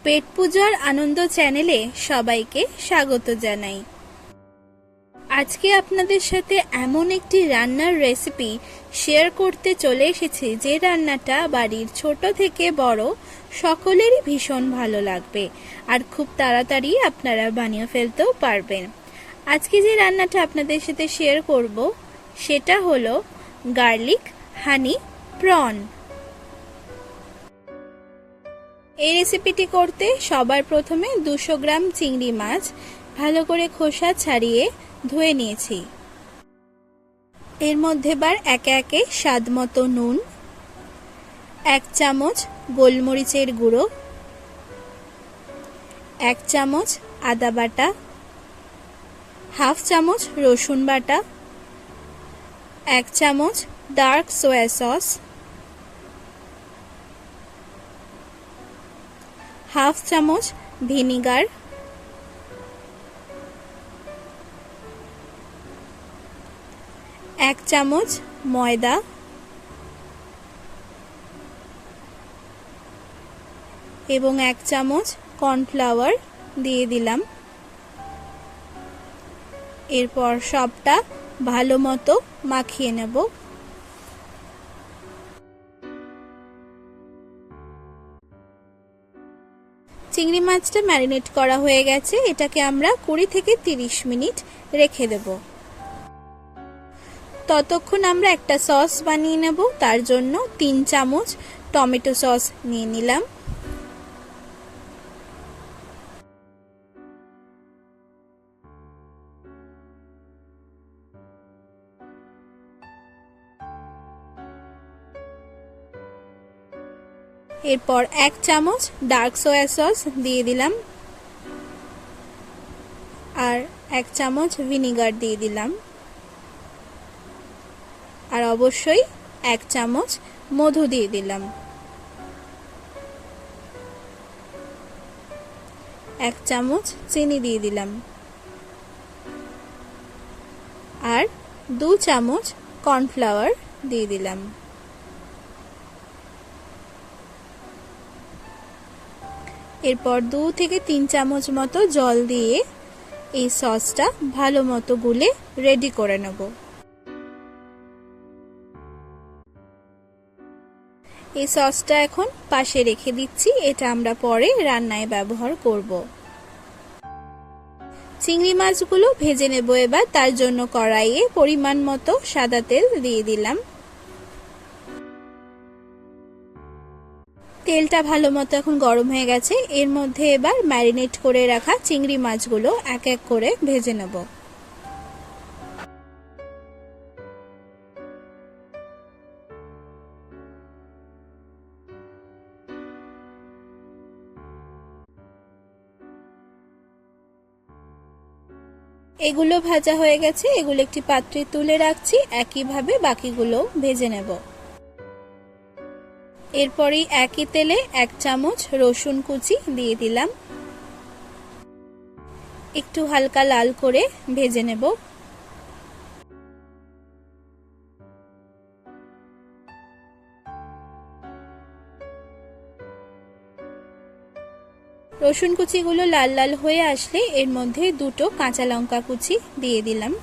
পেট পূজার আনন্দ চ্যানেলে সবাইকে স্বাগত জানাই। আজকে আপনাদের সাথে এমন একটি রান্নার রেসিপি শেয়ার করতে চলে এসেছি যে রান্নাটা বাড়ির ছোট থেকে বড় সকলেরই ভীষণ ভালো লাগবে আর খুব তাড়াতাড়ি আপনারা বানিয়ে ফেলতেও পারবেন। আজকে যে রান্নাটা আপনাদের সাথে শেয়ার করব সেটা হলো গার্লিক হানি প্রন। এই রেসিপিটি করতে সবার প্রথমে 200 গ্রাম চিংড়ি মাছ ভালো করে খোসা ছাড়িয়ে ধুয়ে নিয়েছি। এর মধ্যে এবার একে একে স্বাদ মতো নুন, 1 চামচ গোলমরিচের গুঁড়ো, 1 চামচ আদা বাটা, হাফ চামচ রসুন বাটা, 1 চামচ ডার্ক সয়া সস, হাফ চামচ ভিনিগার, 1 চামচ ময়দা, এবং 1 চামচ কর্নফ্লাওয়ার দিয়ে দিলাম। এরপর সবটা ভালো মতো মাখিয়ে নেব। চিংড়ি মাছটা ম্যারিনেট করা হয়ে গেছে, এটাকে আমরা 20 থেকে 30 মিনিট রেখে দেব। ততক্ষণ আমরা একটা সস বানিয়ে নেব। তার জন্য 3 চামচ টমেটো সস নিয়ে নিলাম। এরপর 1 চামচ ডার্ক সয়া সস দিয়ে দিলাম আর 1 চামচ ভিনিগার দিয়ে দিলাম আর অবশ্যই 1 চামচ মধু দিয়ে দিলাম। 1 চামচ চিনি দিয়ে দিলাম আর 2 চামচ কর্নফ্লাওয়ার দিয়ে দিলাম। এরপর 2 থেকে 3 চামচ মতো জল দিয়ে এই সসটা ভালো মতো গুলে রেডি করে নেব। এই সসটা এখন পাশে রেখে দিচ্ছি, এটা আমরা পরে রান্নায় ব্যবহার করব। চিংড়ি মাছগুলো ভেজে নেব এবার। তার জন্য কড়াইয়ে পরিমাণ মতো সাদা তেল দিয়ে দিলাম। তেলটা ভালো মতো এখন গরম হয়ে গেছে। এর মধ্যে এবার ম্যারিনেট করে রাখা চিংড়ি মাছগুলো এক এক করে ভেজে নেব। এগুলো ভাজা হয়ে গেছে, এগুলো একটি পাত্রে তুলে রাখছি। একইভাবে বাকিগুলো ভেজে নেব। এরপরই একই তেলে 1 চামচ রসুন কুচি দিয়ে দিলাম। একটু হালকা লাল করে ভেজে নেব। রসুন কুচিগুলো লাল লাল হয়ে আসলে এর মধ্যে 2টো কাঁচা লঙ্কা কুচি দিয়ে দিলাম।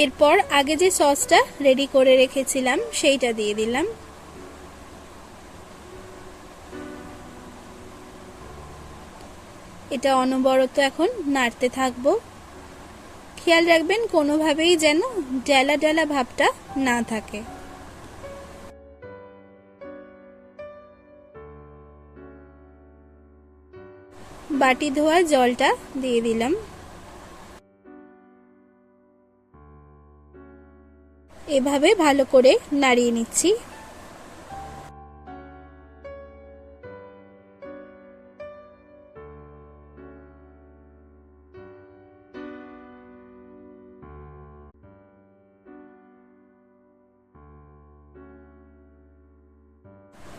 এরপর আগে যে সসটা রেডি করে রেখেছিলাম সেইটা দিয়ে দিলাম। এটা অনবরত এখন নাড়তে থাকবো। খেয়াল রাখবেন কোনোভাবেই যেন ডেলা ডেলা ভাবটা না থাকে। বাটি ধোয়া জলটা দিয়ে দিলাম। এভাবে ভালো করে নাড়িয়ে নিচ্ছি।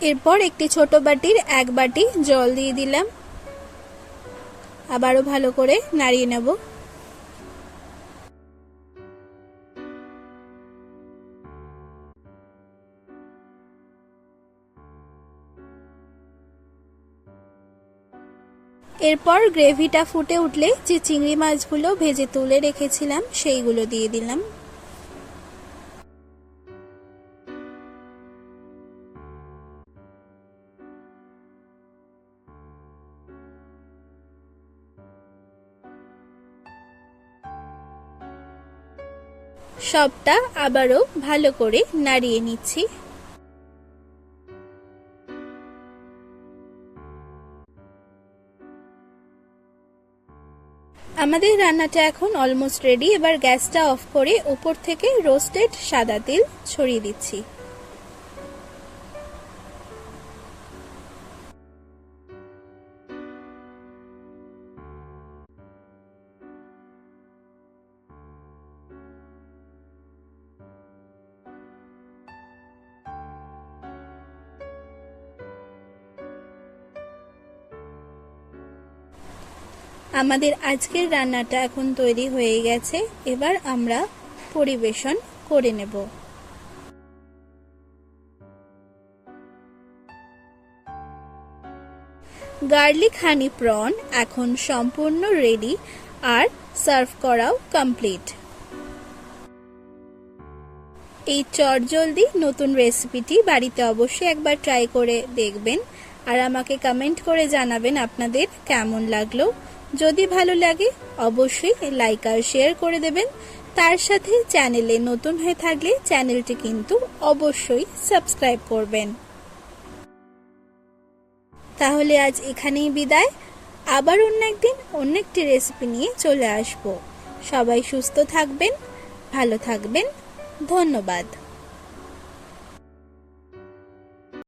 এরপর একটি ছোট বাটির 1 বাটি জল দিয়ে দিলাম। আবারও ভালো করে নাড়িয়ে নেব। এরপর গ্রেভিটা ফুটে উঠলে যে চিংড়ি মাছগুলো ভেজে তুলে রেখেছিলাম সেইগুলো দিয়ে দিলাম। সবটা আবারও ভালো করে নাড়িয়ে নিচ্ছি। আমাদের রান্নাটা এখন অলমোস্ট রেডি। এবার গ্যাসটা অফ করে উপর থেকে রোস্টেড সাদা তেল ছড়িয়ে দিচ্ছি। আমাদের আজকের রান্নাটা এখন তৈরি হয়ে গেছে। এবার আমরা পরিবেশন করে নেব। গার্লিক হানি প্রন এখন সম্পূর্ণ রেডি আর সার্ভ করাও কমপ্লিট। এই চটজলদি নতুন রেসিপিটি বাড়িতে অবশ্যই একবার ট্রাই করে দেখবেন আর আমাকে কমেন্ট করে জানাবেন আপনাদের কেমন লাগলো। যদি ভালো লাগে অবশ্যই লাইক আর শেয়ার করে দেবেন। তার সাথে চ্যানেলে নতুন হয়ে থাকলে চ্যানেলটি কিন্তু অবশ্যই সাবস্ক্রাইব করবেন। তাহলে আজ এখানেই বিদায়। আবার অন্য একদিন অন্য একটি রেসিপি নিয়ে চলে আসব। সবাই সুস্থ থাকবেন, ভালো থাকবেন। ধন্যবাদ।